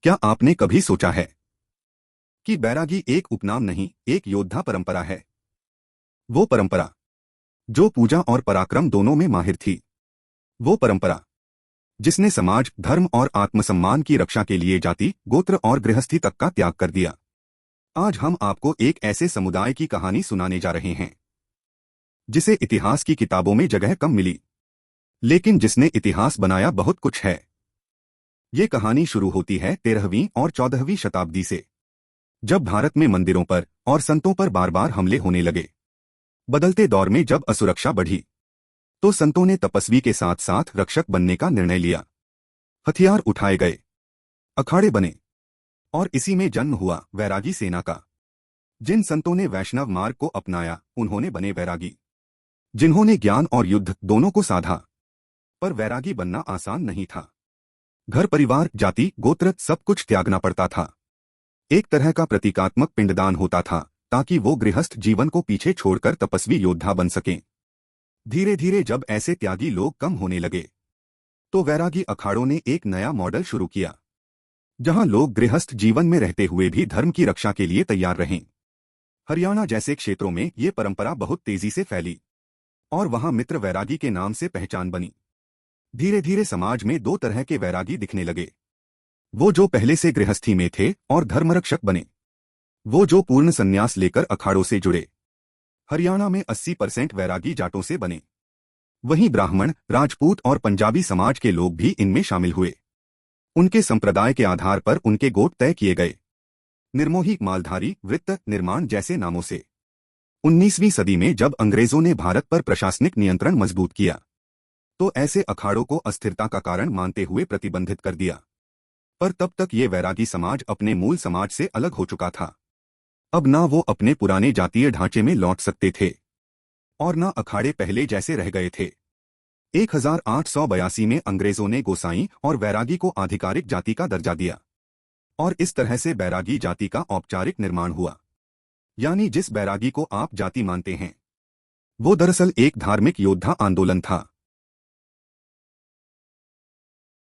क्या आपने कभी सोचा है कि बैरागी एक उपनाम नहीं, एक योद्धा परंपरा है। वो परंपरा जो पूजा और पराक्रम दोनों में माहिर थी। वो परंपरा जिसने समाज, धर्म और आत्मसम्मान की रक्षा के लिए जाति, गोत्र और गृहस्थी तक का त्याग कर दिया। आज हम आपको एक ऐसे समुदाय की कहानी सुनाने जा रहे हैं जिसे इतिहास की किताबों में जगह कम मिली, लेकिन जिसने इतिहास बनाया बहुत कुछ है। ये कहानी शुरू होती है 13वीं और 14वीं शताब्दी से, जब भारत में मंदिरों पर और संतों पर बार बार हमले होने लगे। बदलते दौर में जब असुरक्षा बढ़ी, तो संतों ने तपस्वी के साथ साथ रक्षक बनने का निर्णय लिया। हथियार उठाए गए, अखाड़े बने, और इसी में जन्म हुआ वैरागी सेना का। जिन संतों ने वैष्णव मार्ग को अपनाया, उन्होंने बने वैरागी। जिन्होंने ज्ञान और युद्ध दोनों को साधा। पर वैरागी बनना आसान नहीं था। घर परिवार, जाति, गोत्र सब कुछ त्यागना पड़ता था। एक तरह का प्रतीकात्मक पिंडदान होता था, ताकि वो गृहस्थ जीवन को पीछे छोड़कर तपस्वी योद्धा बन सकें। धीरे धीरे जब ऐसे त्यागी लोग कम होने लगे, तो वैरागी अखाड़ों ने एक नया मॉडल शुरू किया, जहां लोग गृहस्थ जीवन में रहते हुए भी धर्म की रक्षा के लिए तैयार रहें। हरियाणा जैसे क्षेत्रों में ये परंपरा बहुत तेजी से फैली, और वहां मित्र वैरागी के नाम से पहचान बनी। धीरे धीरे समाज में दो तरह के वैरागी दिखने लगे। वो जो पहले से गृहस्थी में थे और धर्मरक्षक बने, वो जो पूर्ण संन्यास लेकर अखाड़ों से जुड़े। हरियाणा में 80% वैरागी जाटों से बने। वहीं ब्राह्मण, राजपूत और पंजाबी समाज के लोग भी इनमें शामिल हुए। उनके संप्रदाय के आधार पर उनके गोट तय किए गए। निर्मोही, मालधारी, वृत्त, निर्माण जैसे नामों से। 19वीं सदी में जब अंग्रेजों ने भारत पर प्रशासनिक नियंत्रण मजबूत किया, तो ऐसे अखाड़ों को अस्थिरता का कारण मानते हुए प्रतिबंधित कर दिया। पर तब तक ये वैरागी समाज अपने मूल समाज से अलग हो चुका था। अब ना वो अपने पुराने जातीय ढांचे में लौट सकते थे, और ना अखाड़े पहले जैसे रह गए थे। 1882 में अंग्रेजों ने गोसाई और वैरागी को आधिकारिक जाति का दर्जा दिया, और इस तरह से बैरागी जाति का औपचारिक निर्माण हुआ। यानी जिस बैरागी को आप जाति मानते हैं, वो दरअसल एक धार्मिक योद्धा आंदोलन था।